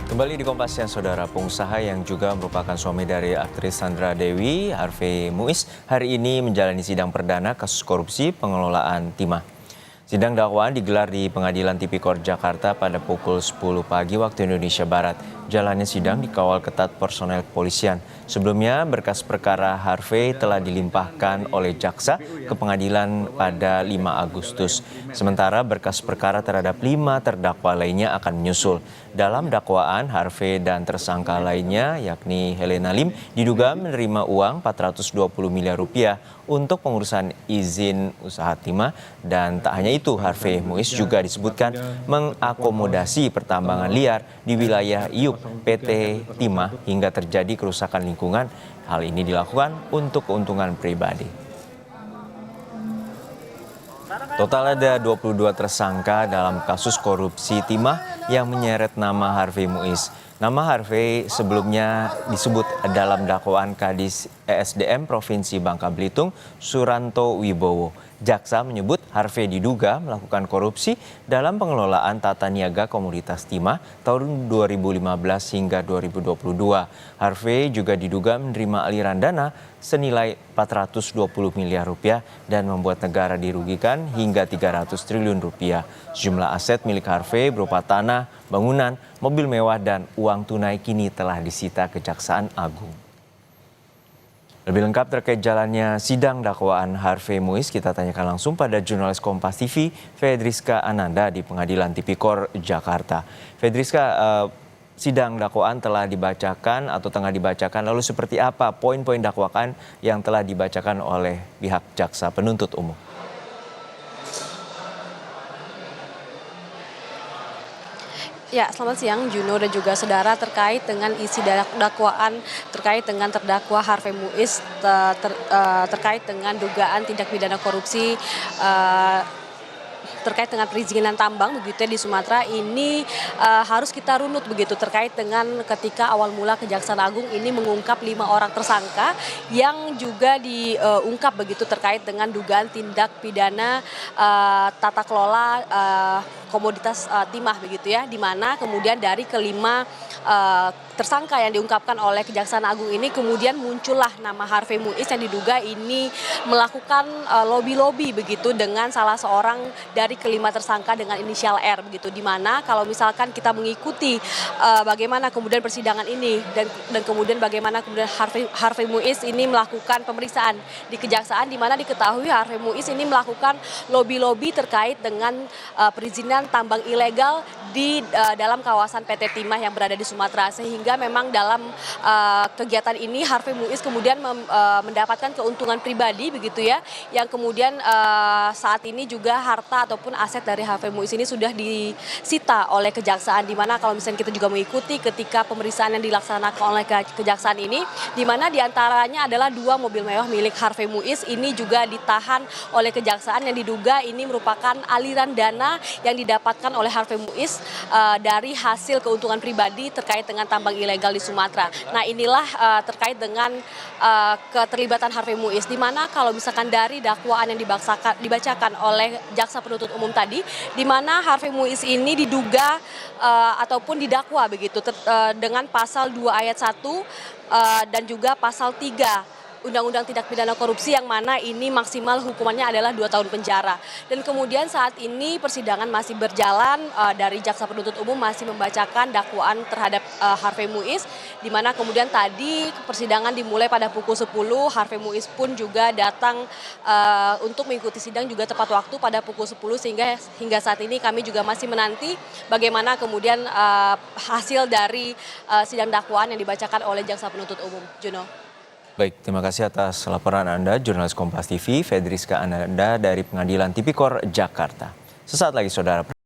Kembali di Kompas Siang, Saudara. Pengusaha yang juga merupakan suami dari aktris Sandra Dewi, Harvey Muiz, hari ini menjalani sidang perdana kasus korupsi pengelolaan timah. Sidang dakwaan digelar di Pengadilan Tipikor Jakarta pada pukul 10 pagi waktu Indonesia Barat. Jalannya sidang dikawal ketat personel kepolisian. Sebelumnya, berkas perkara Harvey telah dilimpahkan oleh jaksa ke pengadilan pada 5 Agustus. Sementara berkas perkara terhadap 5 terdakwa lainnya akan menyusul. Dalam dakwaan, Harvey dan tersangka lainnya, yakni Helena Lim, diduga menerima uang 420 miliar rupiah untuk pengurusan izin usaha timah, dan tak hanya itu, Harvey Muiz juga disebutkan mengakomodasi pertambangan liar di wilayah IUP PT Timah hingga terjadi kerusakan lingkungan. Hal ini dilakukan untuk keuntungan pribadi. Total ada 22 tersangka dalam kasus korupsi timah yang menyeret nama Harvey Muiz. Nama Harvey sebelumnya disebut dalam dakwaan Kadis ESDM Provinsi Bangka Belitung, Suranto Wibowo. Jaksa menyebut Harvey diduga melakukan korupsi dalam pengelolaan tata niaga komoditas timah tahun 2015 hingga 2022. Harvey juga diduga menerima aliran dana senilai 420 miliar rupiah dan membuat negara dirugikan hingga 300 triliun rupiah. Sejumlah aset milik Harvey berupa tanah, bangunan, mobil mewah, dan uang tunai kini telah disita Kejaksaan Agung. Lebih lengkap terkait jalannya sidang dakwaan Harvey Muiz, kita tanyakan langsung pada jurnalis Kompas TV, Fedriska Ananda di Pengadilan Tipikor Jakarta. Fedriska, sidang dakwaan telah dibacakan atau tengah dibacakan, lalu seperti apa poin-poin dakwaan yang telah dibacakan oleh pihak jaksa penuntut umum? Ya, selamat siang Juno dan juga saudara. Terkait dengan isi dakwaan terkait dengan terdakwa Harvey Muiz terkait dengan dugaan tindak pidana korupsi terkait dengan perizinan tambang begitu ya di Sumatera ini harus kita runut begitu terkait dengan ketika awal mula Kejaksaan Agung ini mengungkap 5 orang tersangka yang juga diungkap begitu terkait dengan dugaan tindak pidana tata kelola komoditas timah begitu ya, di mana kemudian dari kelima tersangka yang diungkapkan oleh Kejaksaan Agung ini kemudian muncullah nama Harvey Muiz yang diduga ini melakukan lobby-lobby begitu dengan salah seorang dari kelima tersangka dengan inisial R begitu, di mana kalau misalkan kita mengikuti bagaimana kemudian persidangan ini dan kemudian bagaimana kemudian Harvey Muiz ini melakukan pemeriksaan di Kejaksaan, di mana diketahui Harvey Muiz ini melakukan lobby-lobby terkait dengan perizinan tambang ilegal di dalam kawasan PT Timah yang berada di Sumatera, sehingga memang dalam kegiatan ini Harvey Muiz kemudian mendapatkan keuntungan pribadi begitu ya, yang kemudian saat ini juga harta ataupun aset dari Harvey Muiz ini sudah disita oleh Kejaksaan, di mana kalau misalnya kita juga mengikuti ketika pemeriksaan yang dilaksanakan oleh Kejaksaan ini, di mana diantaranya adalah 2 mobil mewah milik Harvey Muiz ini juga ditahan oleh Kejaksaan yang diduga ini merupakan aliran dana yang didapatkan oleh Harvey Muiz dari hasil keuntungan pribadi terkait dengan tambang ilegal di Sumatera. Nah, inilah terkait dengan keterlibatan Harvey Muiz, di mana kalau misalkan dari dakwaan yang dibacakan oleh jaksa penuntut umum tadi, di mana Harvey Muiz ini diduga ataupun didakwa begitu dengan pasal 2 ayat 1 dan juga pasal 3 Undang-Undang Tindak Pidana Korupsi, yang mana ini maksimal hukumannya adalah 2 tahun penjara. Dan kemudian saat ini persidangan masih berjalan, dari jaksa penuntut umum masih membacakan dakwaan terhadap Harvey Muiz, di mana kemudian tadi persidangan dimulai pada pukul 10, Harvey Muiz pun juga datang untuk mengikuti sidang juga tepat waktu pada pukul 10, sehingga hingga saat ini kami juga masih menanti bagaimana kemudian hasil dari sidang dakwaan yang dibacakan oleh jaksa penuntut umum. Juno. Baik, terima kasih atas laporan Anda, jurnalis Kompas TV, Fedriska Ananda dari Pengadilan Tipikor Jakarta. Sesaat lagi, Saudara.